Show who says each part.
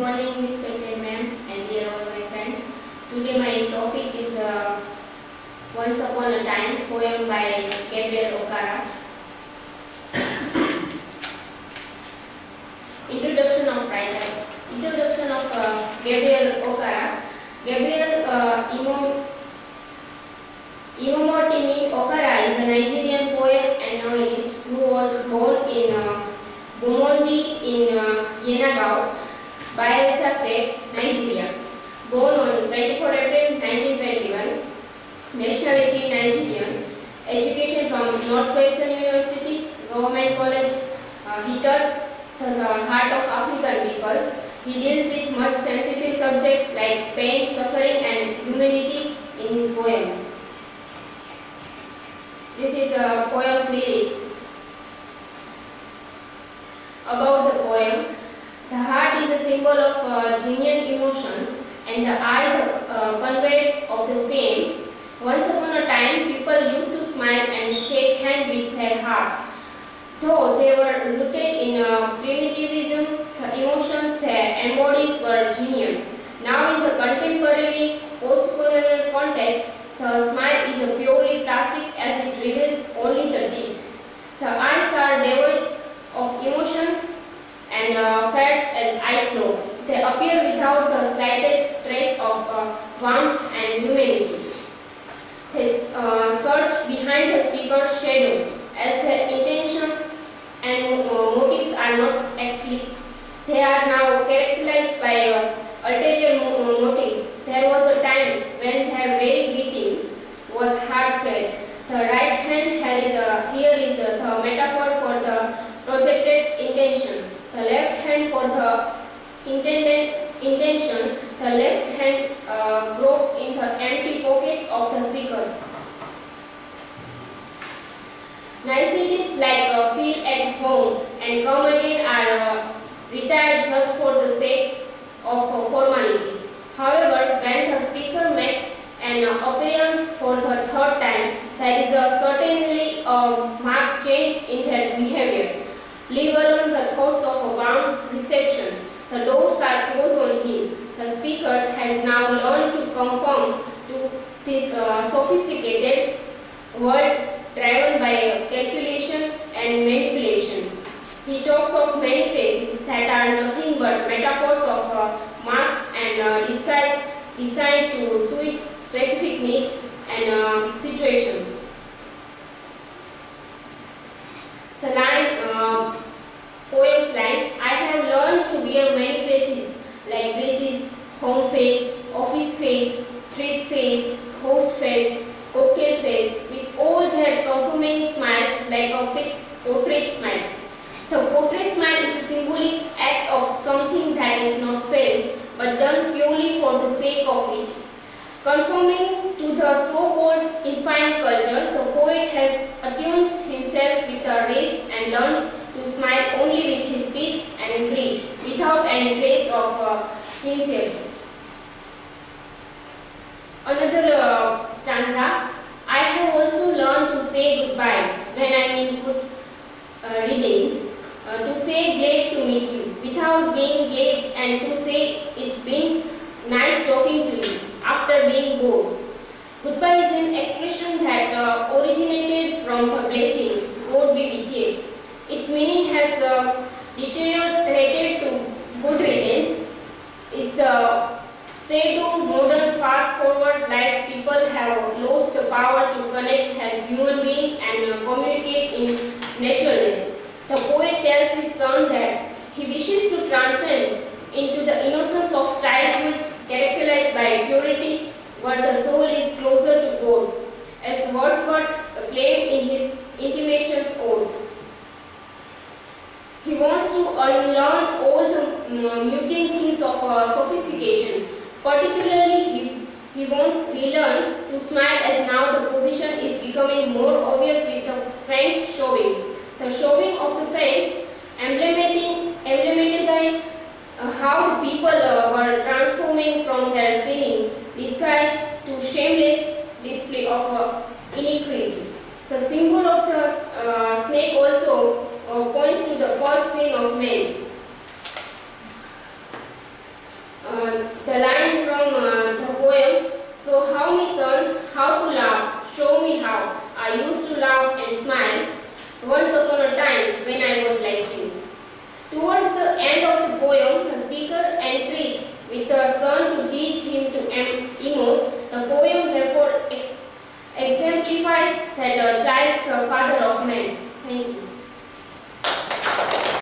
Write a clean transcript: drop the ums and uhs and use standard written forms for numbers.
Speaker 1: morning, Miss Patel ma'am, and dear all my friends. Today my topic is Once Upon a Time, poem by Gabriel okara. Introduction of writer. Introduction of Gabriel okara. Gabriel Imomotimi Okara is a Nigerian poet and novelist who was born in Bomondi in Yenagaon, Bayelsa State, Nigeria. Born on 24 April 1921. Nationality Nigerian. Education from Northwestern University, Government College. He touches the heart of African peoples. He deals with much sensitive subjects like pain, suffering, and humanity in his poem. This is a poem's lyrics. About the poem, the heart is a symbol of genuine emotions, and the eye the convey of the same. Once upon a time, people used to smile and shake hands with their hearts. Though they were rooted in primitivism, the emotions their embodies were genuine. Now, in the contemporary post-colonial context, the smile is a purely plastic as it reveals only the teeth. The eyes are devoid of emotion and fades as eyes flow. They appear without the slightest trace of warmth and humanity. They search behind the speaker's shadow as their intentions and motives are not explicit. They are now characterized by ulterior motives. There was a time when their very greeting was heartfelt. The right hand here is the metaphor for the projected intention. The left hand for the intended intention. The left hand gropes in the empty pockets of the speakers. Niceties like feel at home and come again are retired just for the sake of formalities. However, when the speaker makes an appearance for the third time, there is certainly a marked change in their behavior. Leave alone the thoughts of a warm reception. The doors are closed on him. The speaker has now learned to conform to this sophisticated world driven by calculation and manipulation. He talks of many faces that are nothing but metaphors of marks and disguise designed to suit specific needs and situations. The poem's line, I have learned to wear many faces like dresses, home face, office face, street face, host face, cocktail face, with all their conforming smiles like a fixed portrait smile. The portrait smile is a symbolic act of something that is not felt, but done purely for the sake of it. Conforming to the so-called infinite culture, the poet has attuned himself with the race and learned to smile only with his teeth and greed, without any trace of sincerity. Another stanza, I have also learned to say goodbye when I mean good readings, to say glad to meet you without being glad, and to say it's been nice talking to you after being bored. Goodbye is an expression that originated from the blessing, God be with you. Its meaning has deteriorated to good riddance. It's the pseudo-modern fast-forward life. People have lost the power to connect as human beings and communicate in naturalness. The poet tells his son that he wishes to transcend into the innocence of childhood characterized by purity, where the soul is closer to God, as Wordsworth claimed in his Intimations Ode. He wants to unlearn all the mundane things of sophistication. Particularly, he wants to relearn to smile, as now the position is becoming more obvious with the fangs showing. The showing of the fangs emblematizing how the people were transforming from their sinning disguise to shameless display of iniquity. The symbol of the snake also points to the first sin of man. The line from the poem, so how me son, how to laugh, show me how. I used to laugh and smile once upon a time when I was like you. Towards the end of the poem, the speaker entreats with the son to teach him to emote. The poem therefore exemplifies that a child's the father of man. Thank you.